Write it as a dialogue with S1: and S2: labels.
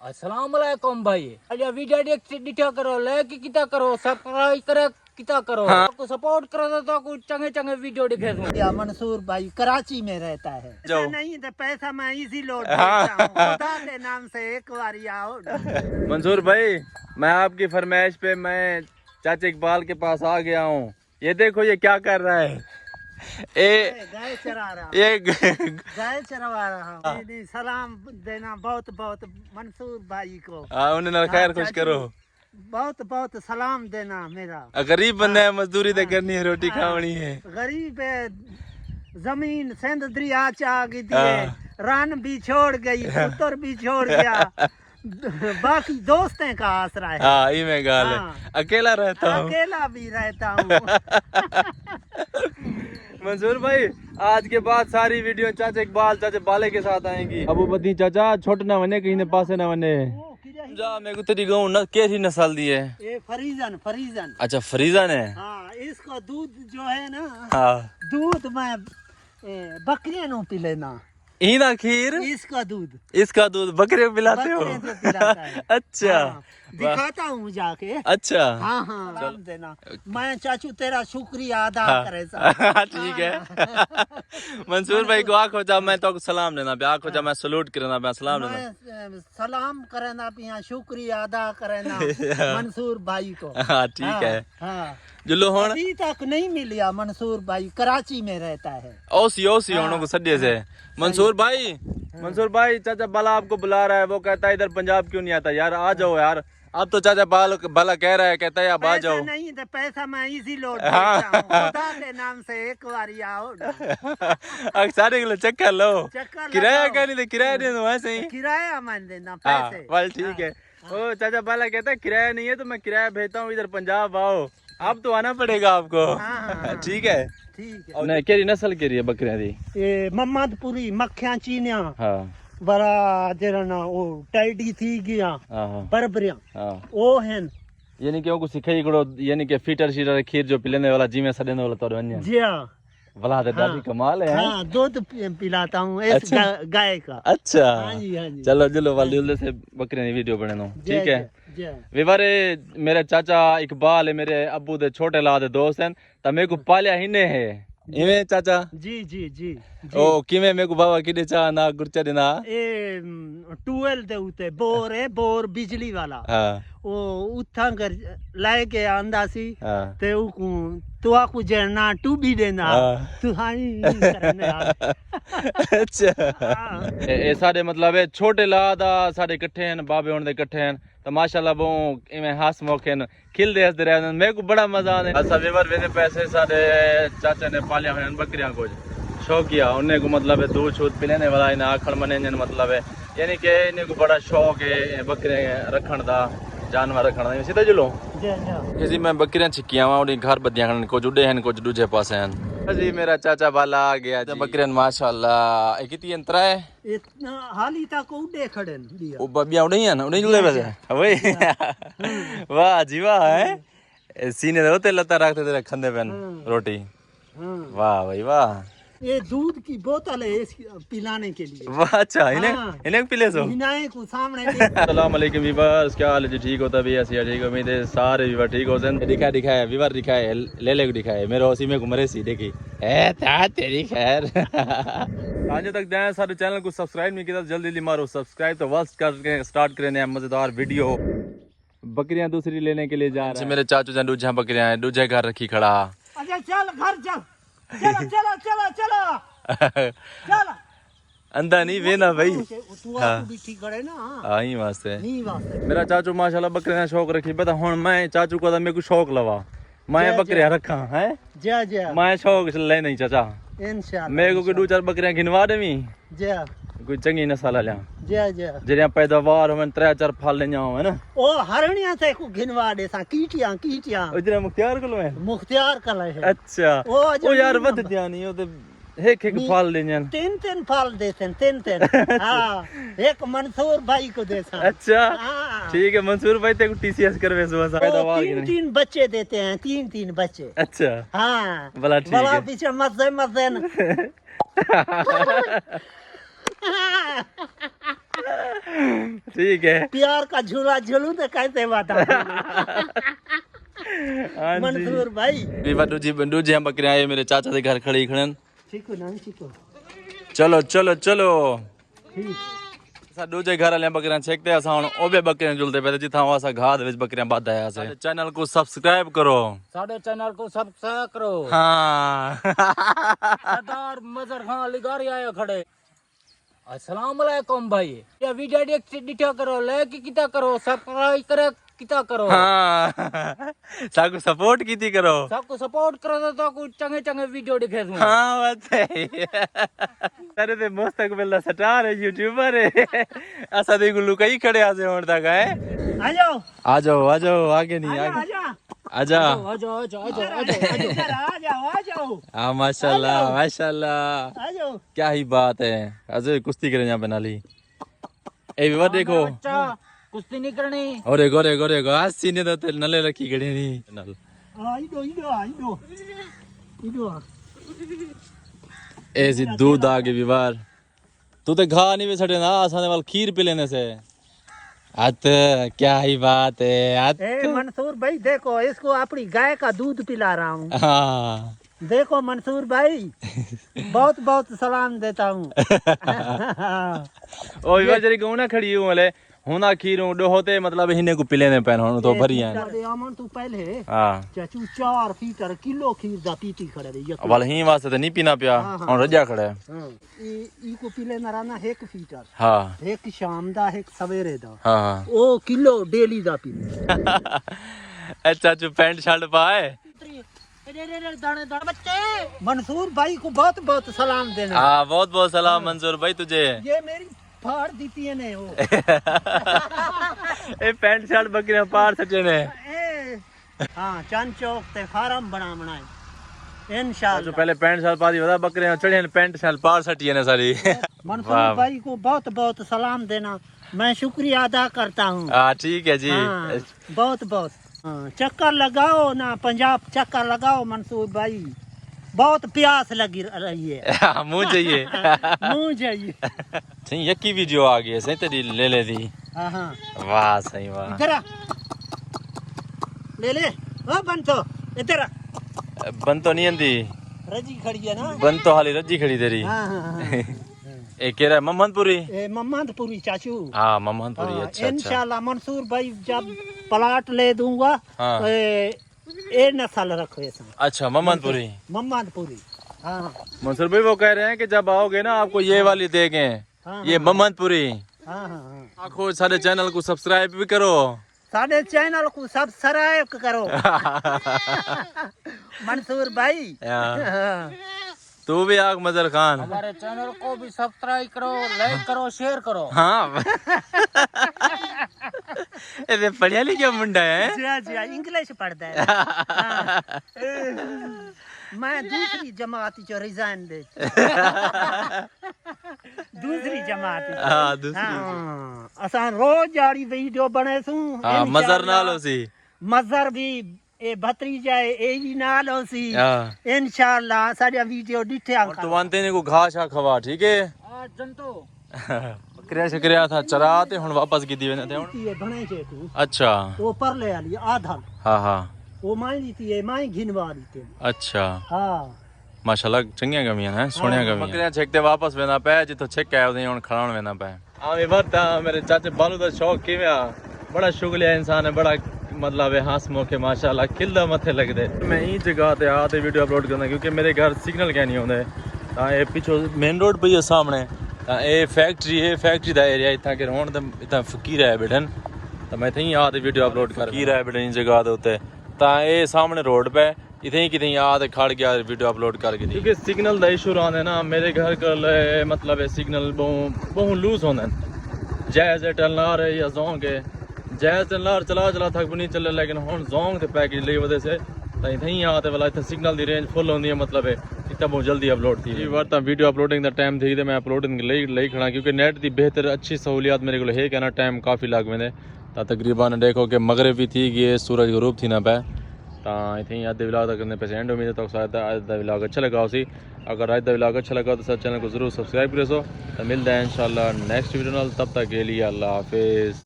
S1: अस्सलाम वालेकुम भाई। अरे वीडियो डिटेल करो, लाइक कितना करो, सब्सक्राइब करे कितना करो, आपको सपोर्ट करो तो कुछ चंगे चंगे वीडियो दिखे।
S2: या मंसूर भाई कराची में रहता है,
S3: जाओ।
S2: नहीं तो पैसा मैं इसी लोड देता हूँ। खुदा के नाम से एक बार आओ।
S3: मंसूर भाई, मैं आपकी फरमाइश पे मैं चाचा इकबाल के पास आ गया हूँ। ये देखो ये क्या कर रहा है।
S2: गाय चरा रहा,
S3: ये
S2: गाय चरवा रहा हूँ। नहीं, सलाम देना बहुत बहुत मंसूर भाई को।
S3: उन्हें खैर खुश करो।
S2: बहुत बहुत सलाम देना मेरा।
S3: गरीब बंदा है, मजदूरी तो करनी है, रोटी खानी है।
S2: गरीब है, जमीन सिंध दरिया च आ गई है, रान भी छोड़ गई, पुत्र भी छोड़ गया, बाकी दोस्तें का आसरा है।
S3: हाँ, ये मैं गाल है। अकेला रहता हूँ,
S2: अकेला भी रहता हूँ।
S3: मंसूर भाई, आज के बाद सारी वीडियो चाचा इकबाल चाचा बाले के साथ आएंगी। अबू बदी चाचा छोट ना बने, कहीं ने पासे ना बने। जा मेरे को तेरी गऊ न कैसी नस्ल दी है?
S2: ये फरीजन फरीजन।
S3: अच्छा, फरीजन है।
S2: हाँ, इसका दूध जो है ना,
S3: हाँ,
S2: दूध मैं बकरियों को पिलेना।
S3: इना खीर, इसका दूध बकरे को पिलाते हो?
S2: बकरे को पिलाता है।
S3: अच्छा,
S2: हाँ, दिखाता हूँ जाके।
S3: अच्छा,
S2: हाँ हाँ, सलाम देना। मैं चाचू तेरा शुक्रिया अदा करे।
S3: ठीक है। मंसूर भाई को आखो जा, मैं तो सलाम देना पे आखो जा, मैं सलूट करना पे सलाम देना।
S2: मैं सलाम करना पिया, शुक्रिया अदा करना मंसूर भाई को।
S3: हाँ, ठीक है।
S2: हाँ,
S3: जुल्लो होन
S2: अभी तक नहीं मिलिया। मंसूर भाई कराची में रहता है।
S3: ओसी होनो को सड्डे से। मंसूर भाई चाचा बाला आपको बुला रहा है। वो कहता है इधर पंजाब क्यों नहीं आता यार, आ जाओ यार। अब तो चाचा बाला कह रहा है, कहता है अब आ जाओ।
S2: नहीं तो पैसा मैं इसी लोड देता हूँ। खुदा के नाम से एक बार आओ।
S3: सारे किलो चक्कर लो।
S2: चक्कर
S3: किराया
S2: लगाओ।
S3: क्या नहीं, किराया नहीं तो वैसे ही।
S2: किराया मैं देना
S3: हाँ,
S2: पैसे।
S3: बस ठीक है। ओ चाचा बाला कहता है किराया नहीं है तो मैं किराया भेजता हूँ, इधर पंजाब आओ। अब तो आना पड़ेगा आपको।
S2: हाँ,
S3: ठीक है,
S2: ठीक है।
S3: और केरी नस्ल केरी है बकरियां दी?
S2: ये मोहम्मदपुरी मक्खियां चीनिया
S3: हाँ
S2: बड़ा जरा ना वो टाइडी थी गया
S3: हाँ
S2: बरबरिया
S3: हाँ।
S2: वो हैं।
S3: यानी कि वो कुछ सिखाई करो, यानी कि फीटर शीटर खीर जो पिलाने वाला जी में सड़ने वाला तो वन्य
S2: जी हाँ,
S3: भला तो दादी कमाल है।
S2: हाँ, दूध पिलाता हूँ इस
S3: अच्छा।
S2: गाय का।
S3: अच्छा,
S2: हाँ जी, हाँ जी।
S3: चलो चलो वाले से बकरियां की वीडियो बने नो। ठीक है।
S2: जी हाँ।
S3: विवारे मेरे चाचा इकबाल है, मेरे अब्बू दे छोटे लाद दोस्त हैं, तो मेरे को पालिया ही ने है इवें चाचा।
S2: जी जी जी जी।
S3: ओ किवें मेरे को बाबा किडे चा ना गुरचा देना।
S2: ए ट्यूबवेल दे उते बोर है, बोर बिजली वाला।
S3: हाँ
S2: वो उठा कर लाए के आंदा सी
S3: हाँ
S2: ते तू आकू जरना टू भी देना तू हाई करने आ।
S3: अच्छा।
S2: हाँ।
S3: ए साडे मतलब है छोटे लादा साडे इकट्ठे हैं, बाबे होने दे इकट्ठे हैं, तो माशाल्लाह वो इवें हंस मौके न खिलदे हंसदे रहंदे। मेरे को बड़ा मजा आंदा। असा विवर वेदे पैसे साडे चाचा ने पालिया हुए बकरियां को शौकिया, उन्हें को मतलब है दूध शूध पिलाने वाला इन्हें आखड़ मने मतलब है, यानी कि इन्हें को बड़ा शौक है बकरे रखण दा, जानवर रखण दा। सीधा जुलो जी मैं बकरियां छिकिया वा उड़ी घर बदियां खन, कुछ उड़े हैं कुछ दूजे पासे हैं। जी मेरा चाचा बाला आ गया जी। बकरियां माशाल्लाह कितनी अंतरा है
S2: इतना हाली तक उड़े खड़े न
S3: ओ बबिया उड़ी हैं उड़ी जुले वैसे वही। वाह जी वाह है, सीने दे होते लता रखते तेरे खंदे पेन रोटी। वाह भाई वाह।
S2: ये दूध की बोतल है पिलाने के लिए।
S3: वाह अच्छा, इन्हें पिले सो
S2: हिनाए को सामने।
S3: अस्सलाम वालेकुम वीवर, क्या हाल है जी? ठीक होता भी ऐसी ठीक है, उम्मीद है सारे वीवर ठीक हो सन। दिखाए वीवर दिखाए ले को दिखाए मेरे उसी में घूम रहे सी देखी ए ता तेरी खैर। आज तक जाए सारे चैनल को सब्सक्राइब नहीं किया तो जल्दी जल्दी मारो सब्सक्राइब, तो वक्त करके स्टार्ट करें नया मजेदार वीडियो। बकरियां दूसरी लेने के लिए जा रहे हैं मेरे चाचू जान, दूजा बकरियां हैं दूजे घर रखी खड़ा।
S2: अच्छा चल घर चल, चलो चलो चलो चलो चलो।
S3: अंधा नहीं वेना भाई।
S2: तू आपको भी ठीक करे ना।
S3: हाँ ही वास्ते
S2: नहीं वास्ते।
S3: मेरा चाचू माशाल्लाह बकरियां शौक रखी, पता हुन मैं चाचू को मेरे को शौक लवा, मैं बकरियां रखा है
S2: जा जा।
S3: मैं शौक ले नहीं चाचा,
S2: इंशाल्लाह
S3: मेरे को कोई दो चार बकरियां गिनवा देवी,
S2: जा
S3: कोई चंगी नस्ल लिया
S2: जा जा।
S3: जेरिया पैदावार होवन 3-4 फल ले जाओ है ना।
S2: ओ हरनिया से को गिनवा दे सा कीटियां कीटियां
S3: उजरे मुख्तियार को है।
S2: मुख्तियार कल है।
S3: अच्छा ओ यार वध दिया नहीं ओ ते एक फल ले जान
S2: 3 फल देते हैं 3 हाँ, एक मंसूर भाई को देता।
S3: अच्छा
S2: हाँ।
S3: ठीक है मंसूर भाई तेको टीसीएस करवे सुबह सा पैदावार
S2: 3 बच्चे देते हैं, 3 बच्चे।
S3: अच्छा
S2: हाँ
S3: भला ठीक है
S2: पीछे मजे मजे न।
S3: ठीक है।
S2: प्यार का झूला झूलूं तो कैसे बता
S3: हाँ जी।
S2: मंसूर भाई
S3: बीवा दूजी हम बकरियां आए मेरे चाचा के घर खड़ी खड़न।
S2: ठीक है ना ठीक है
S3: चलो चलो चलो
S2: ठीक
S3: असां दूजे घर वाले बकरियां छेकते असां हुण ओबे बकरियां जुलते पे जिथा असां घाह दे विच बकरियां बांधा आयासीं। चैनल को सब्सक्राइब करो।
S1: साडे चैनल को सब्सक्राइब करो।
S3: हाँ
S1: सरदार मजर खान लिगारी आयो खड़े। अस्सलाम वालेकुम भाई। ये वीडियो डिठा करो, लाइक किता करो, सब्सक्राइब करे किता करो।
S3: हाँ साकू सपोर्ट कीती करो।
S1: सबको सपोर्ट करो तो कुछ चंगे चंगे वीडियो दिखे दूं।
S3: हाँ बात है। अरे ते मुस्तकबिल दा स्टार है, यूट्यूबर है। असा दे गुल्लू कई खड़े आसे होण तक है।
S2: आ जाओ
S3: आ जाओ आ जाओ, आगे नहीं
S2: आ
S3: आगे
S2: जाओ
S3: आ जा।
S1: आ जाओ आ जाओ आ जाओ
S2: आ जाओ आ जाओ
S3: हाँ माशाल्लाह माशाल्लाह,
S2: आ जाओ
S3: क्या ही बात है। अजय कुश्ती करे यहाँ बना ली। ए विवर देखो
S1: अच्छा कुश्ती नहीं करनी।
S3: और एक आज सीने तो तेल नले रखी गड़ी नहीं नल।
S2: इधो
S3: ऐसी दूध आगे विवार तू तो घा नहीं बेचड़े ना, आसाने वाल खीर पी लेने से। अत क्या ही बात है। अत
S2: ए मंसूर भाई देखो इसको अपनी गाय का दूध पिला रहा हूँ।
S3: हाँ
S2: देखो मंसूर भाई बहुत बहुत सलाम देता हूँ।
S3: ओ विवार जरी गौना खड़ी हूँ वाले हुना खीर हूँ होते मतलब हिने को पिले ने पैन होने तो भरी है।
S2: अमन तू पहले
S3: हाँ
S2: चाचू 4 लीटर किलो खीर दा पीती खड़े रही
S3: वाल ही वास्ते तो नहीं पीना पिया और रजा खड़े।
S2: ई को पीले ना रहना 1 लीटर,
S3: हाँ
S2: एक शाम दा एक सवेरे दा।
S3: हाँ
S2: ओ किलो डेली दा पी।
S3: अच्छा चु पैंट शर्ट पाए।
S1: दाने दाने बच्चे।
S2: मंसूर भाई को बहुत बहुत सलाम देना।
S3: हाँ बहुत बहुत सलाम मंसूर भाई तुझे।
S2: ये मेरी फाड़ दी है ने वो।
S3: ए पैंट शर्ट बकरियां पार सचे ने।
S2: हाँ चांद चौक ते फार्म बनाए
S3: जो
S2: इंशाल्लाह।
S3: पहले पैंट शर्ट पादी बता बकरियां चढ़े ने पैंट शर्ट पार सटी ने सारी।
S2: मंसूर भाई को बहुत बहुत सलाम देना, मैं शुक्रिया अदा करता हूँ।
S3: हाँ ठीक है जी।
S2: हाँ, बहुत बहुत चक्कर लगाओ ना पंजाब, चक्कर लगाओ मंसूर भाई, बहुत प्यास लगी रही है।
S3: मुँह चाहिए
S2: मुँह जाइए।
S3: सही यकी वीडियो आ गई सही तेरी ले ले दी।
S2: हाँ हाँ
S3: वाह सही वाह।
S2: इधर आ, ले ले ओ बंतो इधर आ।
S3: बन तो नहीं आंदी,
S2: रजी खड़ी है ना।
S3: बन तो हाली रजी खड़ी तेरी।
S2: हाँ हाँ
S3: ए कह रहा है मोहम्मदपुरी।
S2: मोहम्मदपुरी चाचू।
S3: हाँ मोहम्मदपुरी। अच्छा अच्छा
S2: इंशाल्लाह मंसूर भाई जब प्लाट ले दूंगा
S3: हाँ।
S2: ए नस्ल रखो ऐसा।
S3: अच्छा मोहम्मदपुरी।
S2: मोहम्मदपुरी हाँ
S3: मंसूर भाई वो कह रहे हैं कि जब आओगे ना आपको ये वाली देंगे,
S2: हाँ,
S3: ये मोहम्मदपुरी।
S2: हाँ हाँ।
S3: आखो सारे चैनल को सब्सक्राइब भी करो।
S2: साढ़े चैनल को सब्सक्राइब करो। मंसूर भाई
S3: हाँ। तू भी आग मजर खान।
S1: हमारे चैनल को भी सब्सक्राइब करो, लाइक करो, शेयर करो।
S3: हाँ ये पढ़िया लिखा मुंडा है।
S2: जी इंग्लिश पढ़ता है। हाँ। मैं दूसरी जमात जो रिजाइन दे। दूसरी जमात।
S3: हाँ दूसरी।
S2: हाँ असां रोज जाड़ी वीडियो बने सू।
S3: हाँ मजर नालो सी।
S2: मजर भी ए भतीजा ए भी नालो सी।
S3: हाँ
S2: इंशाल्लाह सारा वीडियो डिठे
S3: तो वांते ने को घास आ खवा ठीक है।
S1: जंतो
S3: बकरिया शकरिया था चराते हुन वापस की दी वेने हुन।
S2: ये बने छे तू।
S3: अच्छा
S2: वो पर ले आली आधा।
S3: हाँ हाँ
S2: वो माई दी थी माई घिनवा दी थी।
S3: अच्छा
S2: हाँ
S3: माशाल्लाह चंगिया गमियां हैं सोनिया गमियां। बकरियां छेकते वापस वेना पे जितो छेक आया उदे हुन खड़ाण वेना पे। आवे बता मेरे चाचे बालू दा शौक किवेया, बड़ा शुक्रिया इंसान है, बड़ा मतलब है हंस मौके माशाल्लाह खिलदा मथे लगदे। मैं ई जगह ते आते वीडियो अपलोड करना क्योंकि मेरे घर सिग्नल क्या नहीं होंदे। ता ए पिछो मेन रोड पे सामने ता ए फैक्ट्री दा एरिया इथा के होण ते इथा फकीर है बैठन। तो मैं थी आते वीडियो अपलोड कर फकीर है बैठन जगह दे उत्ते। ता ए सामने रोड पे इथे ही किथे आते खड़ गया वीडियो अपलोड करके दी क्योंकि सिग्नल दा इशू रहंदे ना मेरे घर का मतलब है सिग्नल बहु लूज होंदे। जायज टलना रहे या जोंग के जायज टलना चला थक नहीं चले लेकिन हुन जोंग ते पैकेज ली वजह से ता इथे ही आते वाला इथे सिग्नल दी रेंज फुल होंदी है मतलब है इतना बहुत जल्दी अपलोड थी। बार वीडियो अपलोडिंग का टाइम थी तो मैं अपलोडिंग ले खड़ा क्योंकि नेट की बेहतर अच्छी सहूलियत मेरे को है कहना टाइम काफ़ी लग वेंदे। तकरीबन देखो कि मगरिब भी थी कि सूरज गरूब थी ना पे ਤਾਂ ਇਥੇ ਅੱਜ ਦੇ ਵਲੌਗ ਦਾ ਕਰਨੇ ਪੈਸੇ ਐਂਡ ਉਮੀਦ ਹੈ ਤੁਹਾਨੂੰ ਸਾਡਾ ਅੱਜ ਦਾ ਵਲੌਗ अच्छा लगा हो सी अगर आज ਦਾ ਵਲੌਗ अच्छा लगा तो सर चैनल को जरूर सब्सक्राइब करो तो मिलते हैं इंशाल्लाह नेक्स्ट वीडियो ਨਾਲ तब तक के लिए अल्लाह हाफिज।